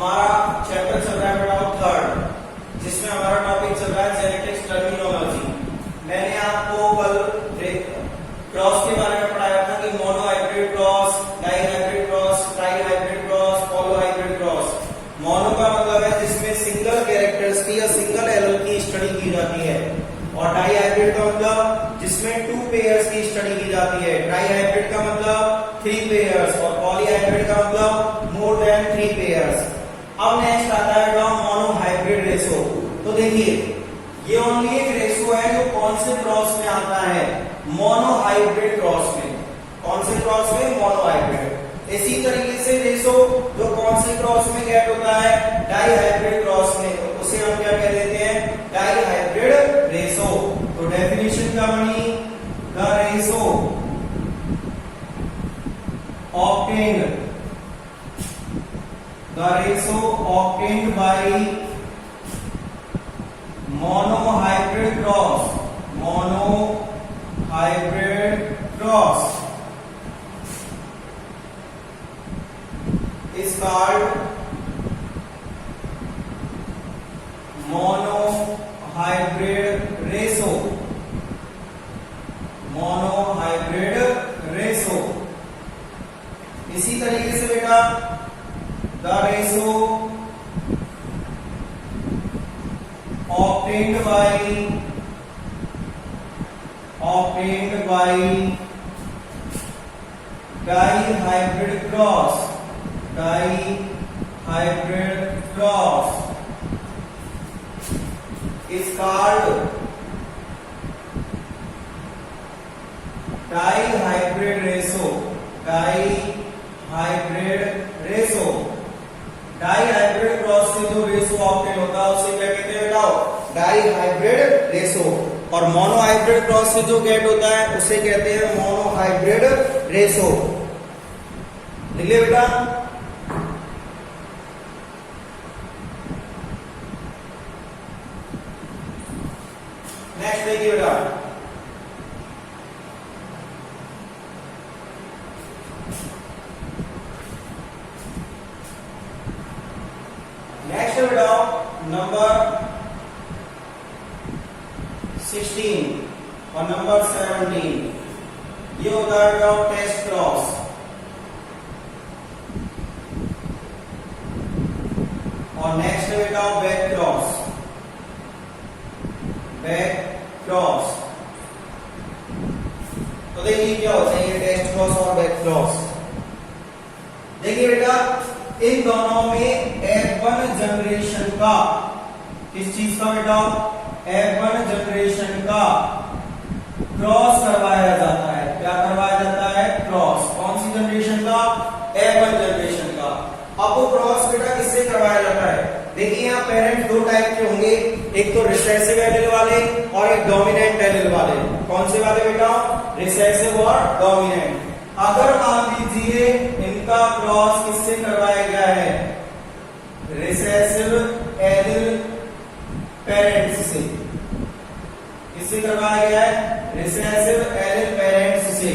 हमारा चैप्टर चल रहा है बेटा थर्ड, जिसमें हमारा टॉपिक चल रहा है जेनेटिक्स टर्मिनोलॉजी। मैंने आपको कल क्रॉस के बारे में पढ़ाया था कि monohybrid cross, dihybrid cross, trihybrid cross, polyhybrid cross. Mono का मतलब है जिसमें सिंगल कैरेक्टर्स की या सिंगल एलील की स्टडी की जाती है, और डाई हाइब्रिड का मतलब जिसमें 2 पेयर्स की स्टडी की जाती है। ट्राई हाइब्रिड का मतलब 3 पेयर्स, और पॉली हाइब्रिड का मतलब मोर देन 3 पेयर्स। अब नेक्स्ट आता है मोनो हाइब्रिड रेशो। तो देखिए ये ओनली एक रेशो है जो कौन से क्रॉस में आता है, मोनो हाइब्रिड क्रॉस में। कौन से क्रॉस में? Mono hybrid. इसी तरीके से रेशो जो कौन से क्रॉस में गेट होता है, डाई हाइब्रिड क्रॉस में, तो उसे हम क्या कह देते हैं? Dihybrid ratio. तो डेफिनेशन का बनी the ratio obtained by monohybrid cross is called monohybrid ratio. इसी तरीके से बेटा the ratio obtained by dihybrid cross is called dihybrid ratio. Dihybrid cross से जो रेशो ऑब्टेन होता है उसे क्या कहते हैं बेटा? Dihybrid ratio. और मोनोहाइब्रिड क्रॉस से जो गेट होता है उसे कहते हैं मोनोहाइब्रिड रेशो। लिख लिया बेटा? नेक्स्ट देखिए बेटा, नेक्स्ट बेटा नंबर 16 और नंबर 17। ये होता है बेटा टेस्ट क्रॉस। और नेक्स्ट है बेटा बैक क्रॉस। तो देखिए क्या होता है ये टेस्ट क्रॉस और बैक क्रॉस। देखिए बेटा इन दोनों में F1 जनरेशन का, किस चीज का बेटा? F1 जनरेशन का क्रॉस करवाया जाता है। क्या करवाया जाता है? क्रॉस। कौन सी जनरेशन का? F1 जनरेशन का। अब वो क्रॉस बेटा किससे करवाया जाता है? देखिए यहाँ पेरेंट्स 2 टाइप के होंगे, एक तो रिसेसिव एलील वाले और एक डोमिनेंट एलील वाले। कौन से वाले बेटा? रिसेसिव और डोमिनेंट। अगर मान लीजिए इनका क्रॉस किससे करवाया गया है? रिसेसिव एलील पेरेंट्स से। किससे करवाया गया है? रिसेसिव एलील पेरेंट्स से।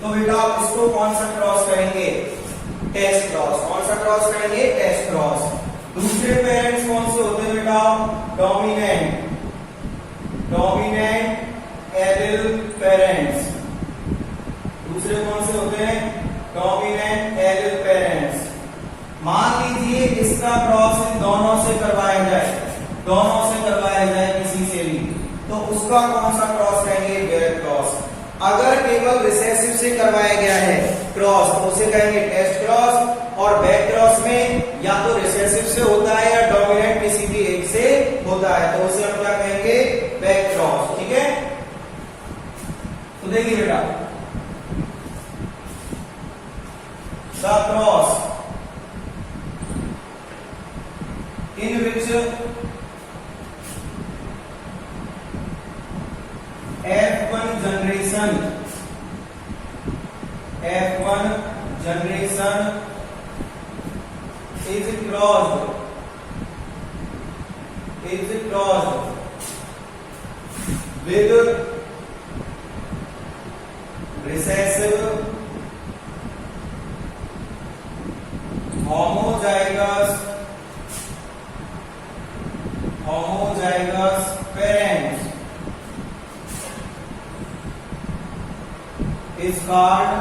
तो बेटा आप इसको कौन सा क्रॉस करेंगे? Test cross. कौन सा क्रॉस करेंगे? Test cross. दूसरे पेरेंट्स कौन से होते हैं बेटा? Dominant allele parents. दूसरे कौन से होते हैं? Dominant allele parents. मान लीजिए इसका क्रॉस इन दोनों से करवाया जाए, किसी से भी, तो उसका कौन सा क्रॉस कहेंगे? Back cross. अगर केवल रिसेसिव से करवाया गया है क्रॉस तो उसे कहेंगे टेस्ट क्रॉस, और बैक क्रॉस में या तो रिसेसिव से होता है या डोमिनेंट किसी भी एक से होता है, तो उसे हम क्या कहेंगे? Back cross. ठीक है? तो देखिए बेटा the cross in which F1 generation is crossed with recessive homozygous called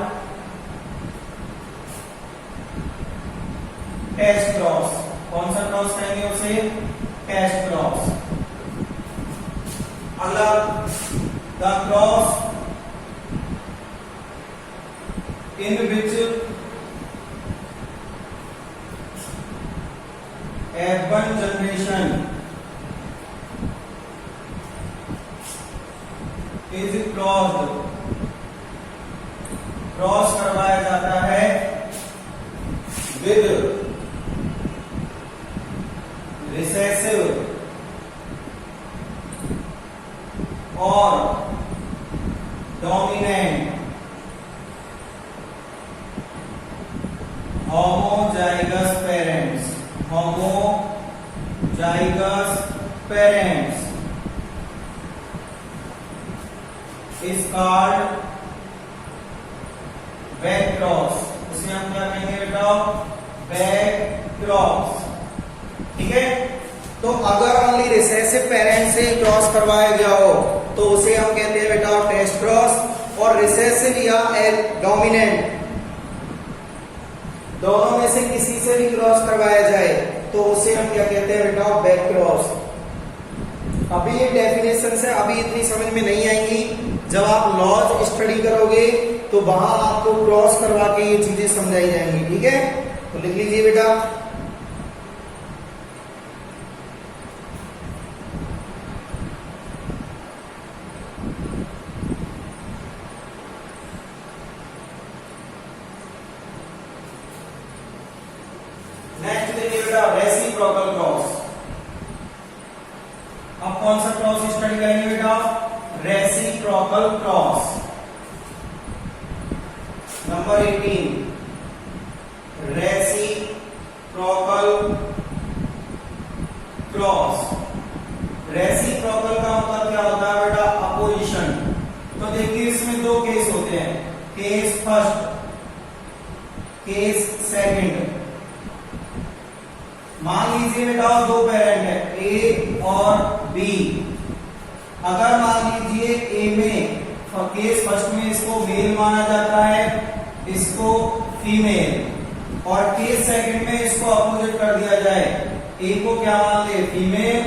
test cross. कौन सा क्रॉस कहेंगे उसे? Test cross. अगला, the cross in which F1 generation is crossed, cross करवाया जाता है विद रिसेसिव और dominant homozygous parents, homozygous parents is called back cross. उसे हम क्या कहेंगे बेटा? Back cross. ठीक है, तो अगर ओनली रिसेसिव पेरेंट से क्रॉस करवाया गया हो तो उसे हम कहते हैं बेटा टेस्ट क्रॉस, और रिसेसिव या डोमिनेंट दोनों में से किसी से भी क्रॉस करवाया जाए तो उसे हम क्या कहते हैं बेटा? Back cross. अभी ये डेफिनेशन से अभी इतनी समझ में नहीं आएंगी, जब आप लॉज स्टडी करोगे तो वहां आपको क्रॉस करवा के ये चीजें समझाई जाएंगी। ठीक है, तो लिख लीजिए बेटा। नेक्स्ट देखिए बेटा, रेसिप्रोकल क्रॉस। अब कौन सा क्रॉस स्टडी करेंगे बेटा? Reciprocal cross. Number 18, reciprocal cross. Reciprocal का मतलब क्या होता है बेटा? अपोजिशन। तो देखिए इसमें दो केस होते हैं, केस फर्स्ट, केस सेकंड। मान लीजिए बेटा दो पेरेंट है ए और बी। अगर मान लीजिए ए में केस फर्स्ट में इसको मेल माना जाता है, इसको फीमेल, और केस सेकंड में इसको अपोजिट कर दिया जाए, ए को क्या मान ले? फीमेल,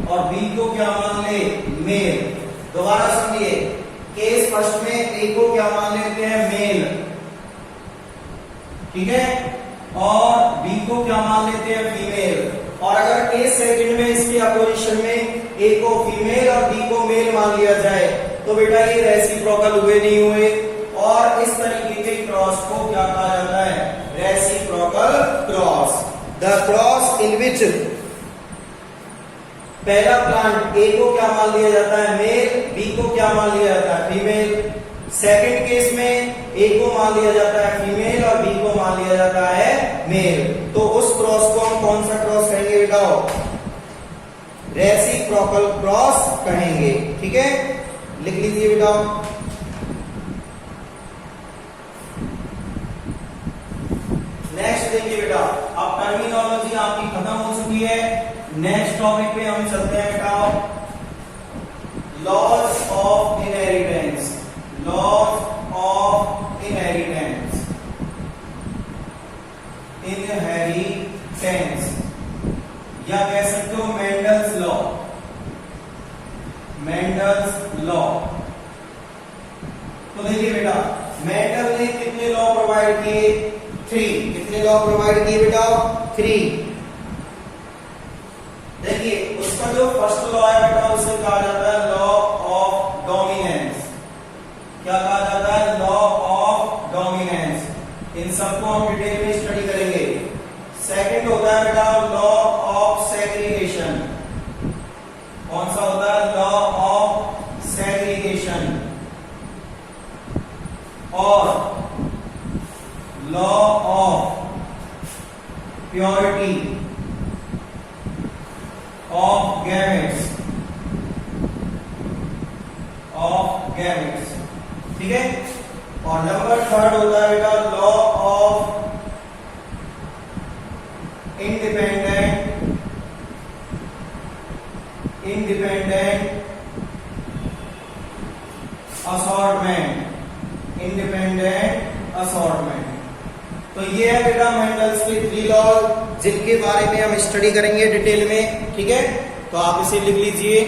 और बी को क्या मान ले? मेल। दोबारा समझिए, केस फर्स्ट में ए को क्या मान लेते हैं? मेल, ठीक है, और बी को क्या मान लेते हैं? फीमेल। और अगर केस सेकंड में इसकी अपोजिशन में ए को फीमेल और बी को मेल मान लिया जाए तो बेटा ये रेसिप्रोकल हुए नहीं हुए, और इस तरीके के क्रॉस को क्या कहा जाता है? Reciprocal cross. The cross in विच पहला प्लांट ए को क्या मान लिया जाता है? मेल, बी को क्या मान लिया जाता है? फीमेल। सेकंड केस में ए को मान लिया जाता है फीमेल और बी को मान लिया जाता है मेल। तो उस क्रॉस को हम कौन सा क्रॉस कहेंगे बेटा? रेसिप्रोकल क्रॉस कहेंगे। ठीक है, लिख लीजिए बेटा। नेक्स्ट देखिए बेटा, अब टर्मिनोलॉजी आपकी खत्म हो चुकी है। नेक्स्ट टॉपिक पे हम चलते हैं बेटा, laws of inheritance. Laws of inheritance, inheritance या कह सकते हो मेंडल्स लॉ। Mendel's law. तो देखिए बेटा, मेंडल ने कितने लॉ प्रोवाइड किए? 3। कितने लॉ प्रोवाइड किए बेटा? 3। देखिए उसका जो फर्स्ट लॉ है बेटा उसे कहा जाता है लॉ ऑफ डोमिनेंस। क्या कहा जाता है? Law of dominance. इन सबको हम डिटेल में स्टडी करेंगे। सेकंड होता है बेटा लॉ ऑफ सेग्रीगेशन। कौन सा होता है? Law of segregation. और law of purity of gametes. Of gametes, ठीक है। और नंबर 3 होता है बेटा law of independent assortment. Independent assortment. तो ये है बेटा मेंडल्स के 3 लॉ, जिनके बारे में हम स्टडी करेंगे डिटेल में, ठीक है। तो आप इसे लिख लीजिए।